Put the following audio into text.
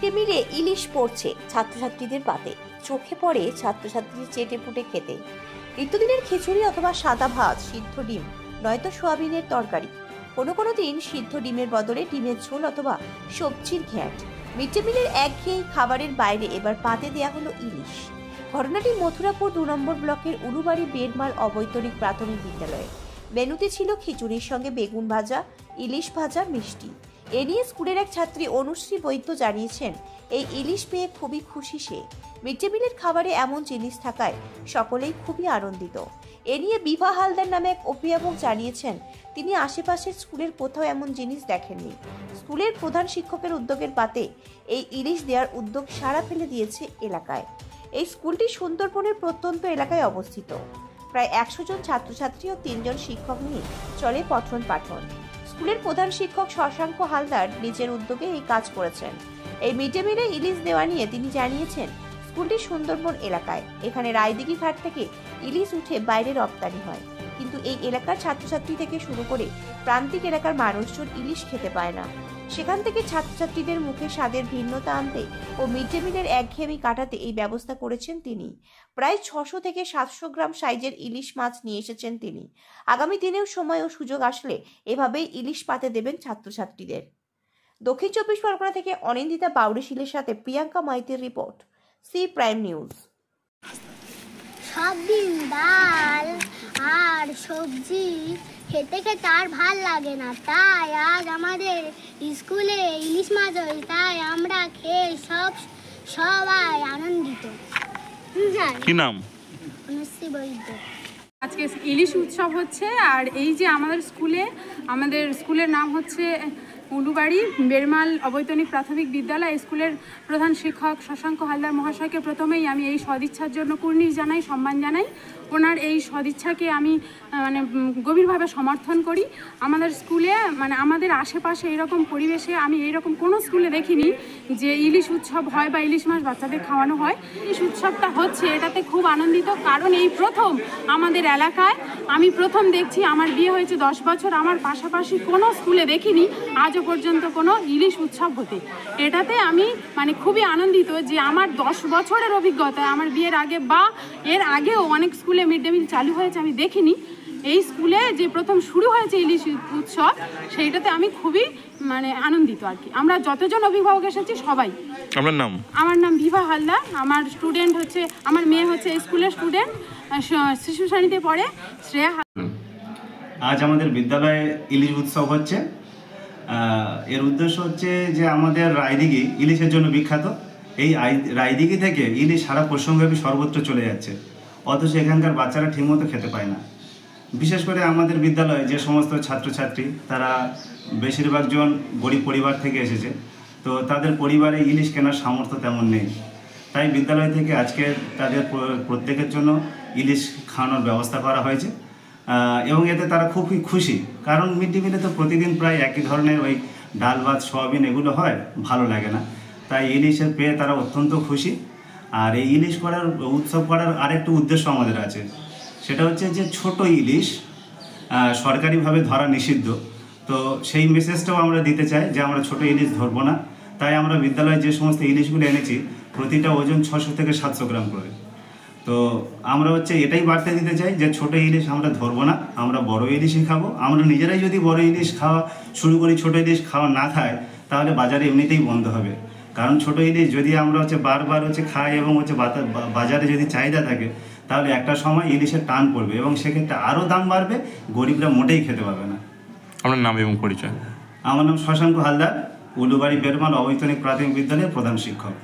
Day মিলে ইলিশ পড়ছে ছাত্রছাত্রীদের পাতে। চোখে পড়ে ছাত্রছাত্রীদের চেটে পুটে খেতে। নিত্যদিনের খিচুড়ি অথবা সাদা ভাত, সিদ্ধ ডিম নয়তো সোয়াবিনের তরকারি। কোনো দিন সিদ্ধ ডিমের বদলে ডিমের ঝোল অথবা সবজির ঘ্যাঁট। মিড ডে মিলের একঘেয়ে খাবারের বাইরে এবার পাতে দেয়া হলো ইলিশ। ঘটনাটি মথুরাপুর 2 নম্বর ব্লকের উলুবাড়ি বেরমাল অবৈতনিক প্রাথমিক বিদ্যালয়ে। মেনুতে ছিল খিচুড়ির সঙ্গে বেগুন ভাজা, ইলিশ ভাজা, মিষ্টি। এ নিয়ে স্কুলের এক ছাত্রী অনুশ্রী বৈদ্য জানিয়েছেন, এই ইলিশ পেয়ে খুবই খুশি সে। মিড ডে মিলের খাবারে এমন জিনিস থাকায় সকলেই খুবই আনন্দিত। এ নিয়ে বিভা হালদার নামে এক অভিভাবক জানিয়েছেন, তিনি আশেপাশের স্কুলের কোথাও এমন জিনিস দেখেননি। স্কুলের প্রধান শিক্ষকের উদ্যোগের পাতে এই ইলিশ দেওয়ার উদ্যোগ সাড়া ফেলে দিয়েছে এলাকায়। এই স্কুলটি সুন্দরবনের প্রত্যন্ত এলাকায় অবস্থিত। প্রায় 100 জন ছাত্রছাত্রী ও 3 জন শিক্ষক নিয়ে চলে পঠন পাঠন। স্কুলের প্রধান শিক্ষক শশাঙ্ক হালদার নিজের উদ্যোগে এই কাজ করেছেন। এই মিড ডে মিলে ইলিশ দেওয়া নিয়ে তিনি জানিয়েছেন, স্কুলটি সুন্দরবন এলাকায়। এখানে রায়দিঘি ঘাট থেকে ইলিশ উঠে বাইরে রপ্তানি হয়, কিন্তু এই এলাকার ছাত্রছাত্রী থেকে শুরু করে প্রান্তিক এলাকার মানুষজন ইলিশ খেতে পায় না। সেখান থেকে ছাত্রছাত্রীদের মুখে স্বাদের ভিন্নতা আনতে ও মিড ডে মিলের একঘেয়েমি কাটাতে এই ব্যবস্থা করেছেন তিনি। প্রায় 600 থেকে 700 গ্রাম সাইজের ইলিশ মাছ নিয়ে এসেছেন তিনি। আগামী দিনেও সময় ও সুযোগ আসলে এভাবেই ইলিশ পাতে দেবেন ছাত্রছাত্রীদের। দক্ষিণ 24 পরগনা থেকে অনিন্দিতা বাউরিশিলের সাথে প্রিয়াঙ্কা মাইতির রিপোর্ট, সি প্রাইম নিউজ। সব দিন ডাল আর সবজি খেতে খেতে আর ভাল লাগে না, তাই আজ আমাদের স্কুলে ইলিশ মাছ হয়, তাই আমরা খেয়ে সবাই আনন্দিত। কি নাম? অনুশ্রী বৈদ্য। আজকে ইলিশ উৎসব হচ্ছে, আর এই যে আমাদের স্কুলের নাম হচ্ছে উলুবাড়ি বেরমাল অবৈতনিক প্রাথমিক বিদ্যালয়। স্কুলের প্রধান শিক্ষক শশাঙ্ক হালদার মহাশয়কে প্রথমেই আমি এই সদিচ্ছার জন্য কুর্নিশ জানাই, সম্মান জানাই। ওনার এই সদিচ্ছাকে আমি গভীরভাবে সমর্থন করি। আমাদের স্কুলে আমাদের আশেপাশে এরকম পরিবেশে আমি এইরকম কোনো স্কুলে দেখিনি যে ইলিশ উৎসব হয় বা ইলিশ মাছ বাচ্চাদের খাওয়ানো হয়। ইলিশ উৎসবটা হচ্ছে, এটাতে খুব আনন্দিত, কারণ এই প্রথম আমাদের এলাকায় আমি প্রথম দেখছি। আমার বিয়ে হয়েছে 10 বছর, আমার পাশাপাশি কোনো স্কুলে দেখিনি আজও পর্যন্ত কোনো ইলিশ উৎসব হতে। এটাতে আমি খুবই আনন্দিত যে আমার 10 বছরের অভিজ্ঞতায়, আমার বিয়ের আগে বা এর আগেও অনেক স্কুলে মিড ডে মিল চালু হয়েছে, আমি দেখিনি। এই স্কুলে যে প্রথম শুরু হয়েছে ইলিশ উৎসব, সেইটাতে আমি খুবই আনন্দিত আর কি। আমরা যতজন অভিভাবক এসেছি সবাই। আপনার নাম? আমার নাম বিভা হালদার। আমার স্টুডেন্ট হচ্ছে, আমার মেয়ে হচ্ছে স্কুলের স্টুডেন্ট, শিশু শ্রেণীতে পড়ে, শ্রেয়া। আজ আমাদের বিদ্যালয়ে ইলিশ উৎসব হচ্ছে। এর উদ্দেশ্য হচ্ছে যে আমাদের রায়দিঘি ইলিশের জন্য বিখ্যাত। এই রায়দিঘি থেকে ইলিশ সারা পশ্চিমব্যাপী সর্বত্র চলে যাচ্ছে, অথচ এখানকার বাচ্চারা ঠিকমতো খেতে পায় না। বিশেষ করে আমাদের বিদ্যালয়ে যে সমস্ত ছাত্রছাত্রী, তারা বেশিরভাগ জন গরিব পরিবার থেকে এসেছে, তো তাদের পরিবারে ইলিশ কেনার সামর্থ্য তেমন নেই। তাই বিদ্যালয় থেকে আজকে তাদের প্রত্যেকের জন্য ইলিশ খাওয়ানোর ব্যবস্থা করা হয়েছে, এবং এতে তারা খুবই খুশি। কারণ মিড ডে মিলে তো প্রতিদিন প্রায় একই ধরনের ওই ডাল ভাত সোয়াবিন এগুলো হয়, ভালো লাগে না। তাই ইলিশের পেয়ে তারা অত্যন্ত খুশি। আর এই ইলিশ করার উৎসব করার আরেকটা উদ্দেশ্য আমাদের আছে, সেটা হচ্ছে যে ছোট ইলিশ সরকারিভাবে ধরা নিষিদ্ধ। তো সেই মেসেজটাও আমরা দিতে চাই যে আমরা ছোট ইলিশ ধরবো না। তাই আমরা বিদ্যালয়ে যে সমস্ত ইলিশগুলো এনেছি, প্রতিটা ওজন 600 থেকে 700 গ্রাম করে। তো আমরা এটাই বার্তা দিতে চাই যে ছোট ইলিশ আমরা ধরবো না, আমরা বড় ইলিশই খাবো। আমরা নিজেরাই যদি বড় ইলিশ খাওয়া শুরু করি, ছোট ইলিশ খাওয়া না খায়, তাহলে বাজারে এমনিতেই বন্ধ হবে। কারণ ছোট ইলিশ যদি আমরা বারবার খাই এবং বাজারে যদি চাহিদা থাকে, তাহলে একটা সময় ইলিশের টান পড়বে এবং সেক্ষেত্রে আরও দাম বাড়বে, গরিবরা মোটেই খেতে পাবে না। আপনার নাম এবং পরিচয়? আমার নাম শশাঙ্ক হালদার, উলুবাড়ি বেরমাল অবৈতনিক প্রাথমিক বিদ্যালয়ের প্রধান শিক্ষক।